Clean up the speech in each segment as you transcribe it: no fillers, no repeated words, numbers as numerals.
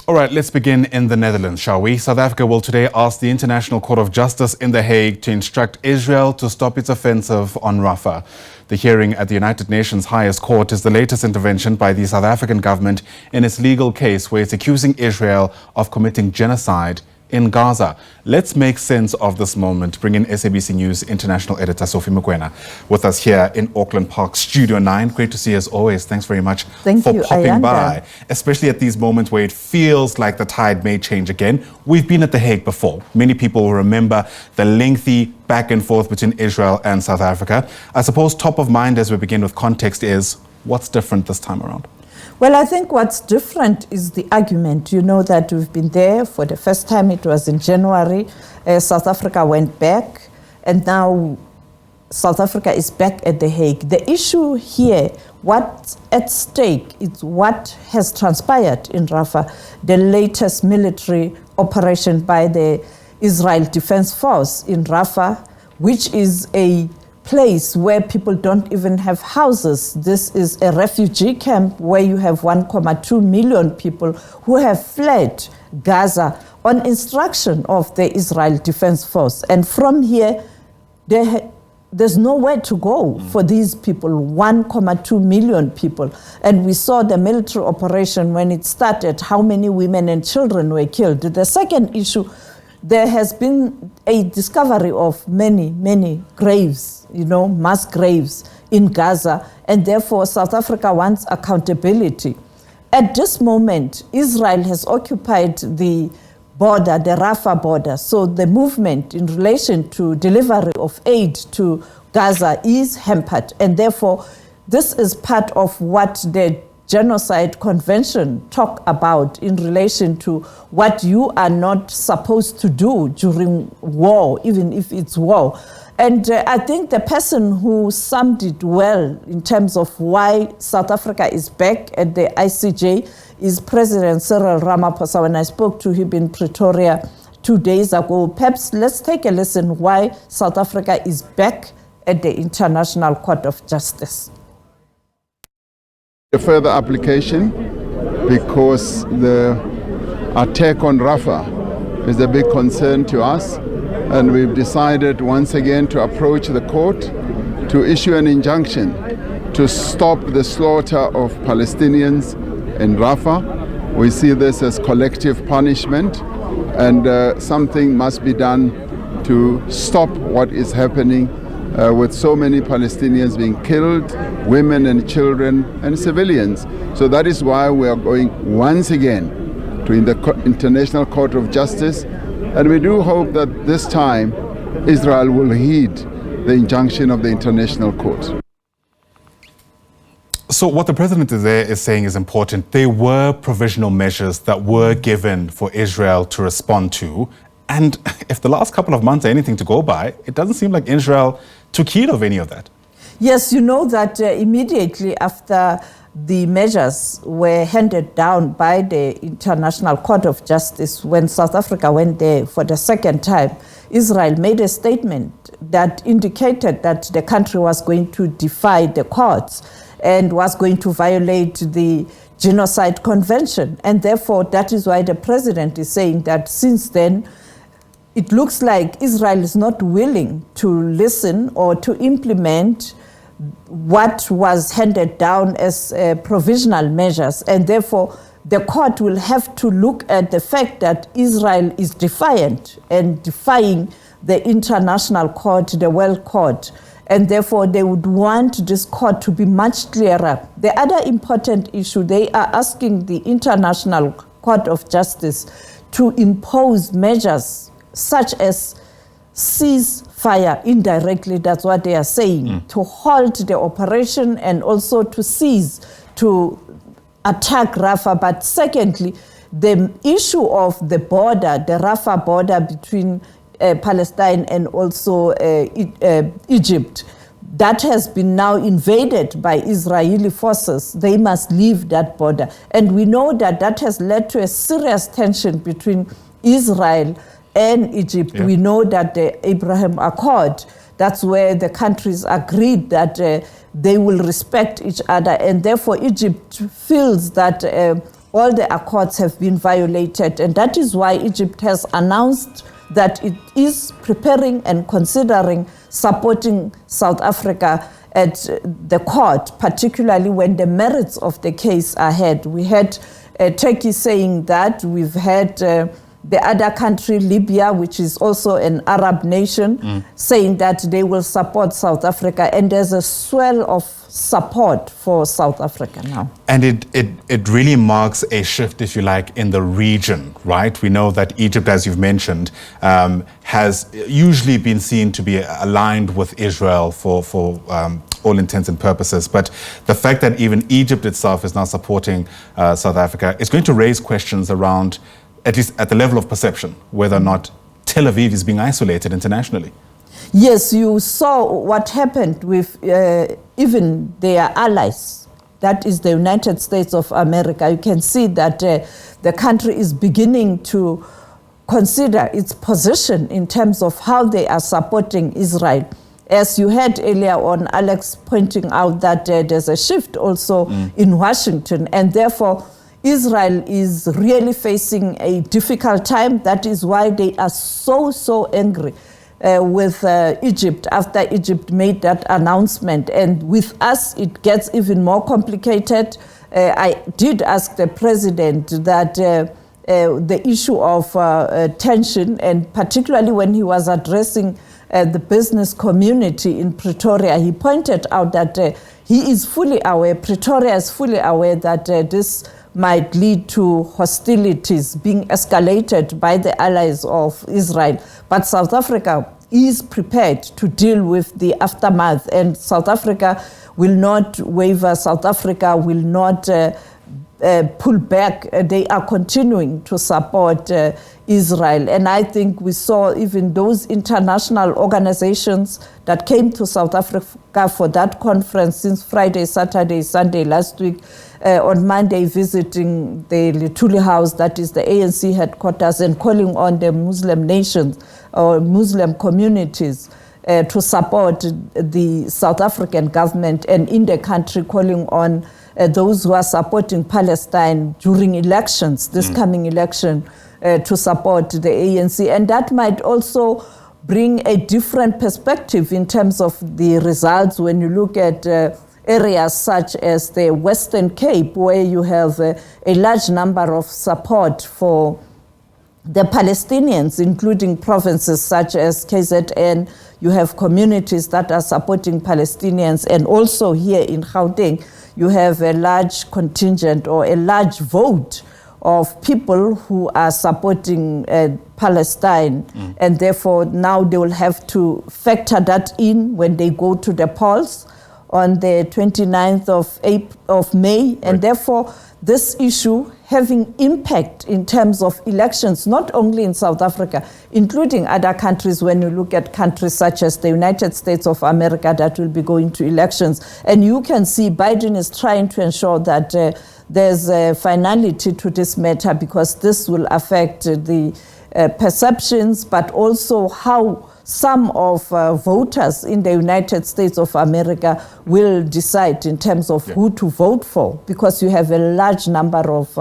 All right, let's begin in the Netherlands, shall we? South Africa will today ask the International Court of Justice in The Hague to instruct Israel to stop its offensive on Rafah. The hearing at the United Nations highest court is the latest intervention by the South African government in its legal case where it's accusing Israel of committing genocide in Gaza. Let's make sense of this moment. Bring in SABC News international editor Sophie Mokoena with us here in Auckland Park, Studio 9. Great to see you as always. Thanks very much for popping by, especially at these moments where it feels like the tide may change again. We've been at The Hague before. Many people will remember the lengthy back and forth between Israel and South Africa. I suppose top of mind as we begin with context is what's different this time around? Well, I think what's different is the argument. You know that we've been there for the first time. It was in January. South Africa went back, and now South Africa is back at The Hague. The issue here, what's at stake, is what has transpired in Rafah, the latest military operation by the Israel Defense Force in Rafah, which is a place where people don't even have houses. This is a refugee camp where you have 1.2 million people who have fled Gaza on instruction of the Israel Defense Force. And from here, there's nowhere to go for these people, 1.2 million people. And we saw the military operation when it started, how many women and children were killed. The second issue, there has been a discovery of many graves, mass graves in Gaza, and therefore South Africa wants accountability. At this moment, Israel has occupied the border, the Rafah border, so the movement in relation to delivery of aid to Gaza is hampered, and therefore this is part of what the Genocide Convention talk about in relation to what you are not supposed to do during war, even if it's war. And I think the person who summed it well in terms of why South Africa is back at the ICJ is President Cyril Ramaphosa. When I spoke to him in Pretoria 2 days ago, perhaps let's take a listen why South Africa is back at the International Court of Justice. A further application because the attack on Rafah is a big concern to us, and we've decided once again to approach the court to issue an injunction to stop the slaughter of Palestinians in Rafah. We see this as collective punishment, and something must be done to stop what is happening with so many Palestinians being killed, women and children and civilians. So that is why we are going once again to the International Court of Justice, and we do hope that this time Israel will heed the injunction of the International Court. So what the president is saying is important. There were provisional measures that were given for Israel to respond to. And if the last couple of months are anything to go by, it doesn't seem like Israel took heed of any of that. Yes, you know that immediately after the measures were handed down by the International Court of Justice, when South Africa went there for the second time, Israel made a statement that indicated that the country was going to defy the courts and was going to violate the Genocide Convention. And therefore, that is why the president is saying that since then, it looks like Israel is not willing to listen or to implement what was handed down as provisional measures. And therefore, the court will have to look at the fact that Israel is defiant and defying the international court, the World Court. And therefore, they would want this court to be much clearer. The other important issue, they are asking the International Court of Justice to impose measures such as cease fire indirectly, that's what they are saying, to halt the operation and also to cease to attack Rafah. But secondly, the issue of the border, the Rafah border between Palestine and also Egypt, that has been now invaded by Israeli forces. They must leave that border. And we know that that has led to a serious tension between Israel and Egypt. Yeah. We know that the Abraham Accord, that's where the countries agreed that they will respect each other. And therefore, Egypt feels that all the accords have been violated. And that is why Egypt has announced that it is preparing and considering supporting South Africa at the court, particularly when the merits of the case are heard. We had Turkey saying that. We've had the other country, Libya, which is also an Arab nation, saying that they will support South Africa. And there's a swell of support for South Africa now. And it really marks a shift, if you like, in the region, right? We know that Egypt, as you've mentioned, has usually been seen to be aligned with Israel for all intents and purposes. But the fact that even Egypt itself is now supporting South Africa is going to raise questions around, at least at the level of perception, whether or not Tel Aviv is being isolated internationally. Yes, you saw what happened with even their allies. That is the United States of America. You can see that the country is beginning to consider its position in terms of how they are supporting Israel. As you heard earlier on, Alex pointing out that there's a shift also in Washington, and therefore Israel is really facing a difficult time. That is why they are so angry with Egypt after Egypt made that announcement. And with us, it gets even more complicated. I did ask the president that the issue of tension, and particularly when he was addressing the business community in Pretoria, he pointed out that he is fully aware, Pretoria is fully aware that this might lead to hostilities being escalated by the allies of Israel. But South Africa is prepared to deal with the aftermath, and South Africa will not waver. South Africa will not pull back. They are continuing to support Israel. And I think we saw even those international organizations that came to South Africa for that conference since Friday, Saturday, Sunday last week, on Monday visiting the Luthuli House, that is the ANC headquarters, and calling on the Muslim nations or Muslim communities to support the South African government, and in the country calling on those who are supporting Palestine during elections, this coming election, to support the ANC. And that might also bring a different perspective in terms of the results when you look at areas such as the Western Cape, where you have a large number of support for the Palestinians, including provinces such as KZN. You have communities that are supporting Palestinians, and also here in Gauteng, you have a large contingent or a large vote of people who are supporting Palestine, and therefore now they will have to factor that in when they go to the polls on the 29th of May, and therefore this issue having impact in terms of elections, not only in South Africa, including other countries. When you look at countries such as the United States of America that will be going to elections, and you can see Biden is trying to ensure that there's a finality to this matter, because this will affect the perceptions, but also how some of voters in the United States of America will decide in terms of who to vote for, because you have a large number of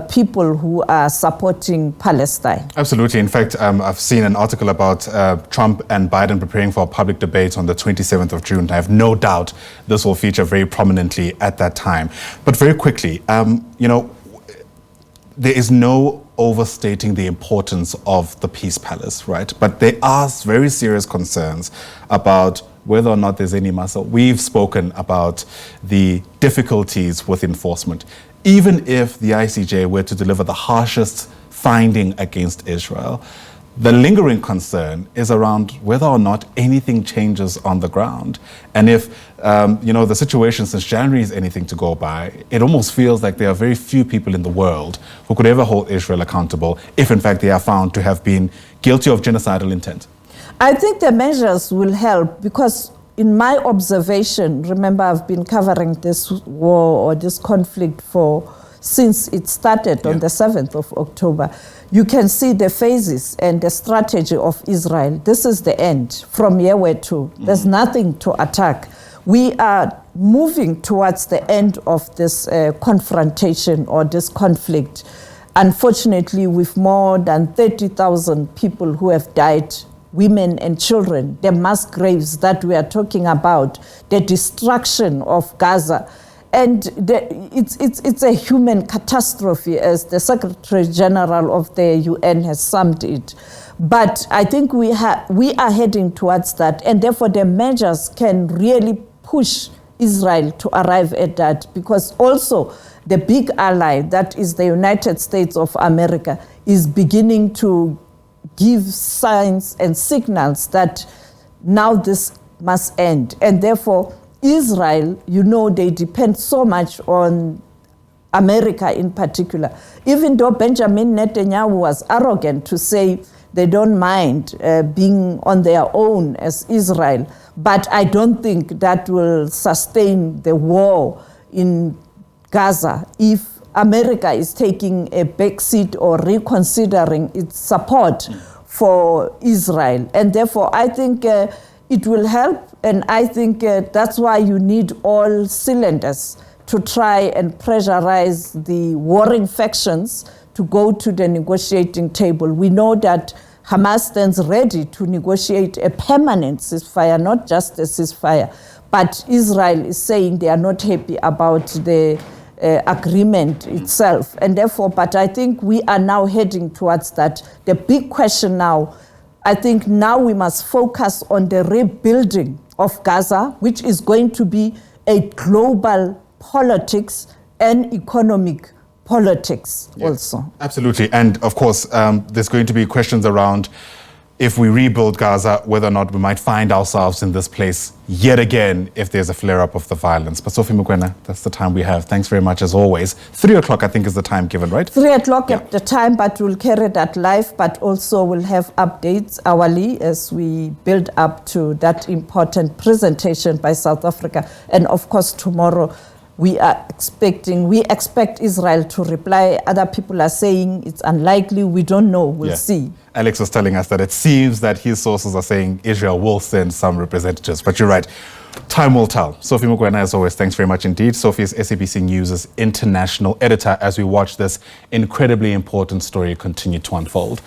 people who are supporting Palestine. Absolutely. In fact, I've seen an article about Trump and Biden preparing for a public debate on the 27th of June. I have no doubt this will feature very prominently at that time. But very quickly, there is no overstating the importance of the Peace Palace, right? But there are very serious concerns about whether or not there's any muscle. We've spoken about the difficulties with enforcement. Even if the ICJ were to deliver the harshest finding against Israel, the lingering concern is around whether or not anything changes on the ground. And if, the situation since January is anything to go by, it almost feels like there are very few people in the world who could ever hold Israel accountable if, in fact, they are found to have been guilty of genocidal intent. I think the measures will help, because in my observation, remember, I've been covering this war or this conflict since it started on the 7th of October. You can see the phases and the strategy of Israel. This is the end. From here where to, there's nothing to attack. we are moving towards the end of this confrontation or this conflict. Unfortunately, with more than 30,000 people who have died, women and children, the mass graves that we are talking about, the destruction of Gaza. And it's a human catastrophe, as the Secretary General of the UN has summed it. But I think we are heading towards that, and therefore the measures can really push Israel to arrive at that, because also the big ally, that is the United States of America, is beginning to give signs and signals that now this must end. And therefore, Israel, you know, they depend so much on America in particular. Even though Benjamin Netanyahu was arrogant to say they don't mind being on their own as Israel, but I don't think that will sustain the war in Gaza if America is taking a backseat or reconsidering its support for Israel. And therefore, I think it will help, and I think that's why you need all cylinders to try and pressurize the warring factions to go to the negotiating table. We know that Hamas stands ready to negotiate a permanent ceasefire, not just a ceasefire, but Israel is saying they are not happy about the agreement itself. And therefore, but I think we are now heading towards that. The big question now, I think now we must focus on the rebuilding of Gaza, which is going to be a global politics and economic politics also. Absolutely. And of course, there's going to be questions around if we rebuild Gaza, whether or not we might find ourselves in this place yet again if there's a flare-up of the violence. But Sophie Mokoena, that's the time we have. Thanks very much as always. 3 o'clock, I think, is the time given, right? 3 o'clock at the time, but we'll carry that live, but also we'll have updates hourly as we build up to that important presentation by South Africa. And of course, tomorrow, we expect Israel to reply. Other people are saying it's unlikely. We don't know. We'll see. Alex was telling us that it seems that his sources are saying Israel will send some representatives. But you're right. Time will tell. Sophie Mokoena, as always, thanks very much indeed. Sophie is SABC News' international editor as we watch this incredibly important story continue to unfold.